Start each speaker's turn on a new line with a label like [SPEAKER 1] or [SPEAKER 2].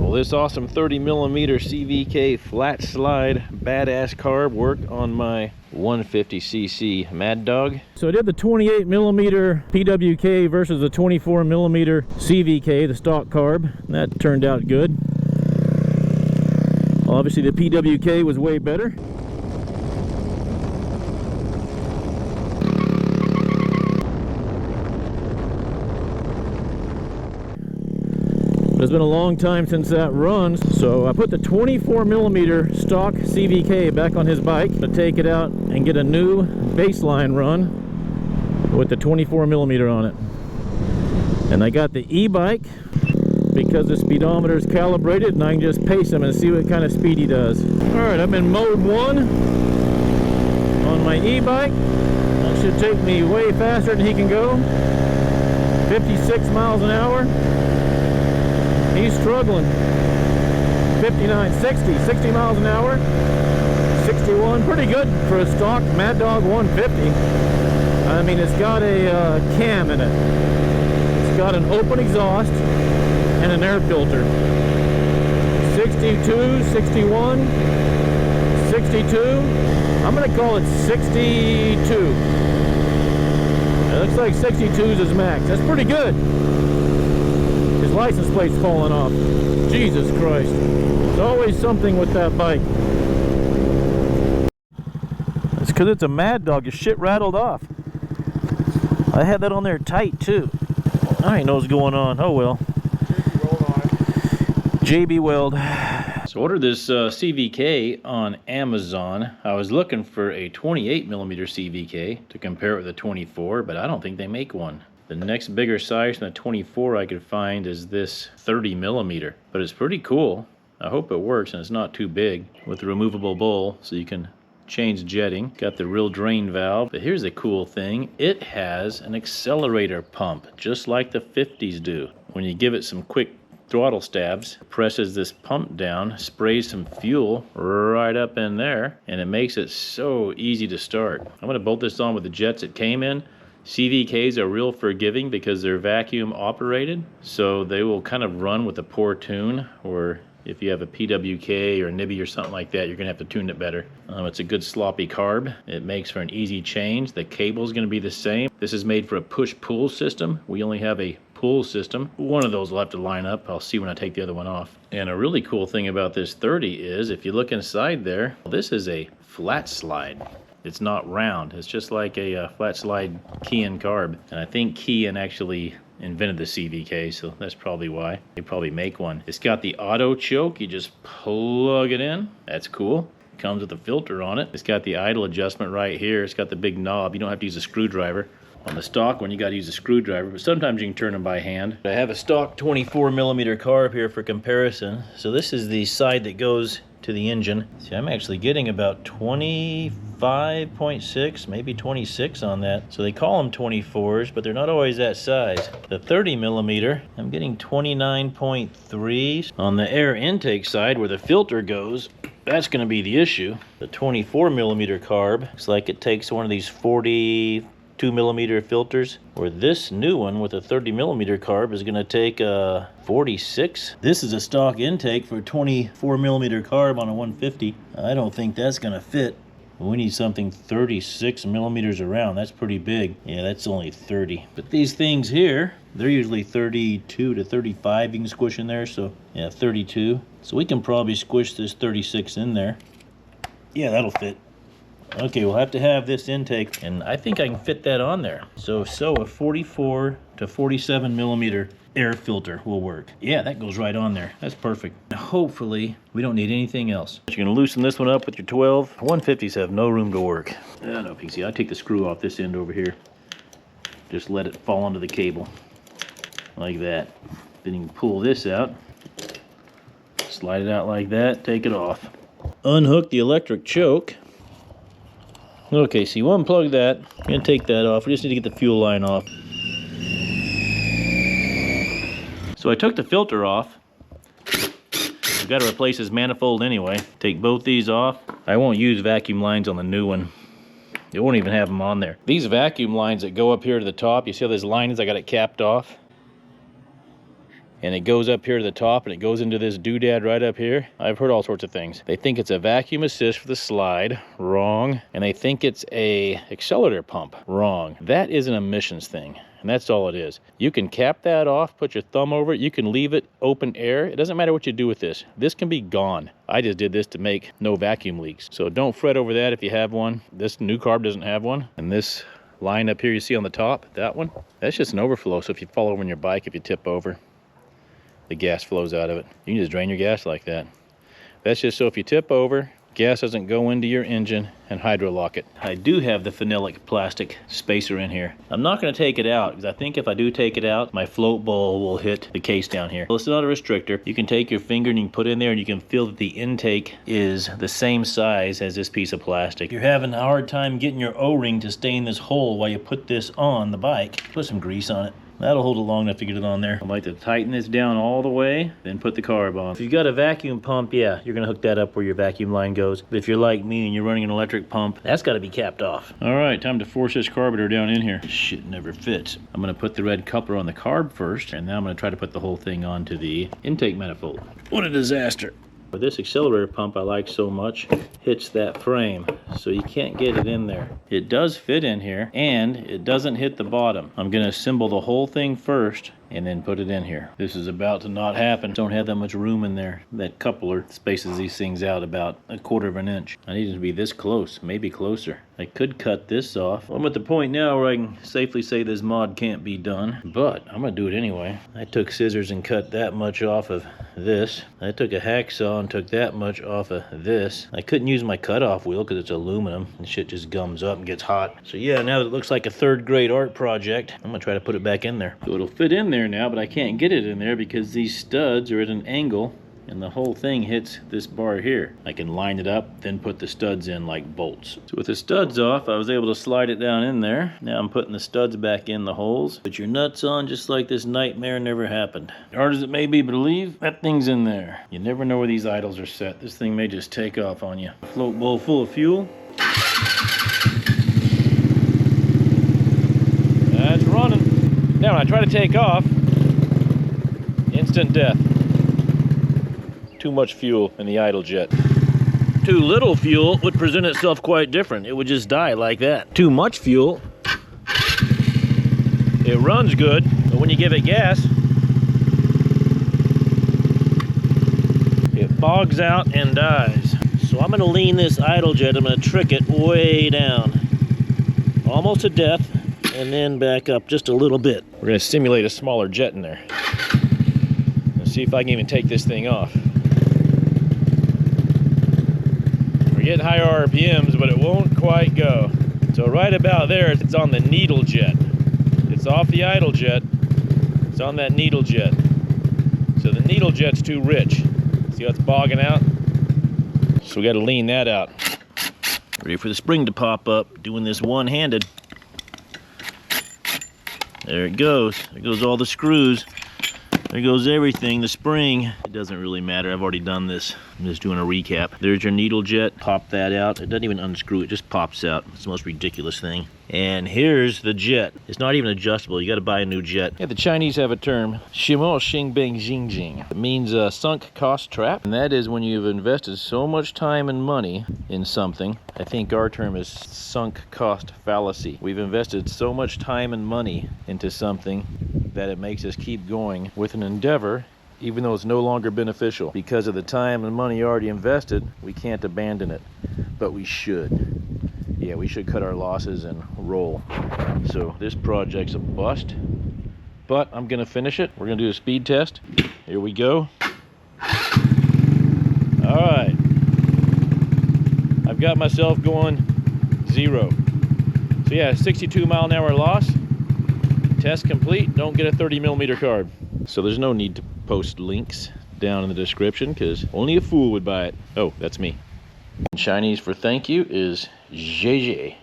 [SPEAKER 1] Well, this awesome 30mm CVK flat slide badass carb worked on my 150cc Maddog. So I did the 28mm PWK versus the 24mm CVK, the stock carb, and that turned out good. Obviously the PWK was way better. It's been a long time since that run, so I put the 24mm stock CVK back on his bike to take it out and get a new baseline run with the 24mm on it. And I got the e-bike because the speedometer is calibrated, and I can just pace him and see what kind of speed he does. Alright, I'm in mode 1 on my e-bike. That should take me way faster than he can go. 56 miles an hour. He's struggling. 59, 60 miles an hour. 61, pretty good for a stock Maddog 150. I mean, it's got a cam in it. It's got an open exhaust and an air filter. 62, 61, 62. I'm gonna call it 62. It looks like 62 is his max. That's pretty good. His license plate's falling off. Jesus Christ. There's always something with that bike. It's because it's a Maddog. Your shit rattled off. I had that on there tight too. I ain't know what's going on. Oh well. JB Weld. So I ordered this CVK on Amazon. I was looking for a 28mm CVK to compare it with a 24, but I don't think they make one. The next bigger size than the 24 I could find is this 30mm, but it's pretty cool. I hope it works and it's not too big, with the removable bowl so you can change jetting. Got the real drain valve, but here's the cool thing. It has an accelerator pump, just like the 50s do. When you give it some quick throttle stabs, presses this pump down, sprays some fuel right up in there, and it makes it so easy to start. I'm gonna bolt this on with the jets it came in. CVKs are real forgiving because they're vacuum operated, so they will kind of run with a poor tune, or if you have a PWK or Nibby or something like that, you're gonna have to tune it better. It's a good sloppy carb. It makes for an easy change. The cable's gonna be the same. This is made for a push-pull system. We only have a pull system. One of those will have to line up. I'll see when I take the other one off. And a really cool thing about this 30 is, if you look inside there, this is a flat slide. It's not round. It's just like a flat slide Kian carb. And I think Kian actually invented the CVK, so that's probably why. They probably make one. It's got the auto choke. You just plug it in. That's cool. It comes with a filter on it. It's got the idle adjustment right here. It's got the big knob. You don't have to use a screwdriver. On the stock one, you got to use a screwdriver, but sometimes you can turn them by hand. I have a stock 24mm carb here for comparison. So this is the side that goes to the engine. See, I'm actually getting about 25.6, maybe 26 on that. So they call them 24s, but they're not always that size. The 30mm, I'm getting 29.3. On the air intake side, where the filter goes, that's going to be the issue. The 24mm carb, looks like it takes one of these 42mm filters, or this new one with a 30mm carb is going to take 46. This is a stock intake for a 24mm carb on a 150. I don't think that's going to fit. We need something 36mm around. That's pretty big. Yeah, that's only 30. But these things here, they're usually 32 to 35 you can squish in there. So yeah, 32. So we can probably squish this 36 in there. Yeah, that'll fit. Okay, we'll have to have this intake, and I think I can fit that on there. So a 44 to 47mm air filter will work. Yeah, that goes right on there. That's perfect. Hopefully, we don't need anything else. You're gonna loosen this one up with your 12. 150s have no room to work. No, PC, I take the screw off this end over here. Just let it fall onto the cable, like that. Then you can pull this out, slide it out like that, take it off. Unhook the electric choke. Okay, so you unplug that. I'm gonna take that off. We just need to get the fuel line off. So I took the filter off. I've got to replace this manifold anyway. Take both these off. I won't use vacuum lines on the new one. It won't even have them on there. These vacuum lines that go up here to the top, you see how this line is? I got it capped off. and it goes up here to the top and it goes into this doodad right up here. I've heard all sorts of things. They think it's a vacuum assist for the slide. Wrong. And they think it's a accelerator pump. Wrong. That is an emissions thing. And that's all it is. You can cap that off, put your thumb over it. You can leave it open air. It doesn't matter what you do with this. This can be gone. I just did this to make no vacuum leaks. So don't fret over that if you have one. This new carb doesn't have one. And this line up here you see on the top, that one, that's just an overflow. So if you fall over on your bike, if you tip over, the gas flows out of it. You can just drain your gas like that. That's just so if you tip over, gas doesn't go into your engine and hydrolock it. I do have the phenolic plastic spacer in here. I'm not going to take it out because I think if I do take it out, my float bowl will hit the case down here. Well, it's not a restrictor. You can take your finger and you can put it in there and you can feel that the intake is the same size as this piece of plastic. You're having a hard time getting your O-ring to stay in this hole while you put this on the bike. Put some grease on it. That'll hold it long enough to get it on there. I like to tighten this down all the way, then put the carb on. If you've got a vacuum pump, yeah, you're gonna hook that up where your vacuum line goes. But if you're like me and you're running an electric pump, that's gotta be capped off. All right, time to force this carburetor down in here. Shit never fits. I'm gonna put the red coupler on the carb first, and then I'm gonna try to put the whole thing onto the intake manifold. What a disaster. But this accelerator pump I like so much hits that frame, so you can't get it in there. It does fit in here, and it doesn't hit the bottom. I'm gonna assemble the whole thing first and then put it in here. This is about to not happen. Don't have that much room in there. That coupler spaces these things out about 1/4 of an inch. I need it to be this close, maybe closer. I could cut this off. I'm at the point now where I can safely say this mod can't be done, but I'm gonna do it anyway. I took scissors and cut that much off of this. I took a hacksaw and took that much off of this. I couldn't use my cutoff wheel because it's aluminum and shit just gums up and gets hot. So yeah, now that it looks like a 3rd grade art project, I'm gonna try to put it back in there. So it'll fit in there now, but I can't get it in there because these studs are at an angle and the whole thing hits this bar here. I can line it up, then put the studs in like bolts. So with the studs off, I was able to slide it down in there. Now I'm putting the studs back in the holes. Put your nuts on just like this nightmare never happened. Hard as it may be to believe, that thing's in there. You never know where these idles are set. This thing may just take off on you. Float bowl full of fuel. That's running. Now when I try to take off, instant death. Too much fuel in the idle jet. Too little fuel would present itself quite different. It would just die like that. Too much fuel, it runs good, but when you give it gas, it bogs out and dies. So I'm gonna lean this idle jet, I'm gonna trick it way down, almost to death, and then back up just a little bit. We're gonna simulate a smaller jet in there. Let's see if I can even take this thing off. We're getting higher RPMs, but it won't quite go. So right about there, it's on the needle jet. It's off the idle jet. It's on that needle jet. So the needle jet's too rich. See how it's bogging out? So we got to lean that out. Ready for the spring to pop up. Doing this one-handed. There it goes. There goes all the screws. There goes everything, the spring. It doesn't really matter, I've already done this. I'm just doing a recap. There's your needle jet, pop that out. It doesn't even unscrew, it just pops out. It's the most ridiculous thing. And here's the jet. It's not even adjustable, you gotta buy a new jet. Yeah, the Chinese have a term, Shimo Xing Beng Jing Jing. It means sunk cost trap. And that is when you've invested so much time and money in something. I think our term is sunk cost fallacy. We've invested so much time and money into something that it makes us keep going with an endeavor, even though it's no longer beneficial. Because of the time and money already invested, we can't abandon it, but we should. Yeah, we should cut our losses and roll. So this project's a bust, but I'm gonna finish it. We're gonna do a speed test. Here we go. All right. I've got myself going 0. So yeah, 62 mile an hour loss. Test complete, don't get a 30mm carb. So there's no need to post links down in the description because only a fool would buy it. Oh, that's me. Chinese for thank you is JJ.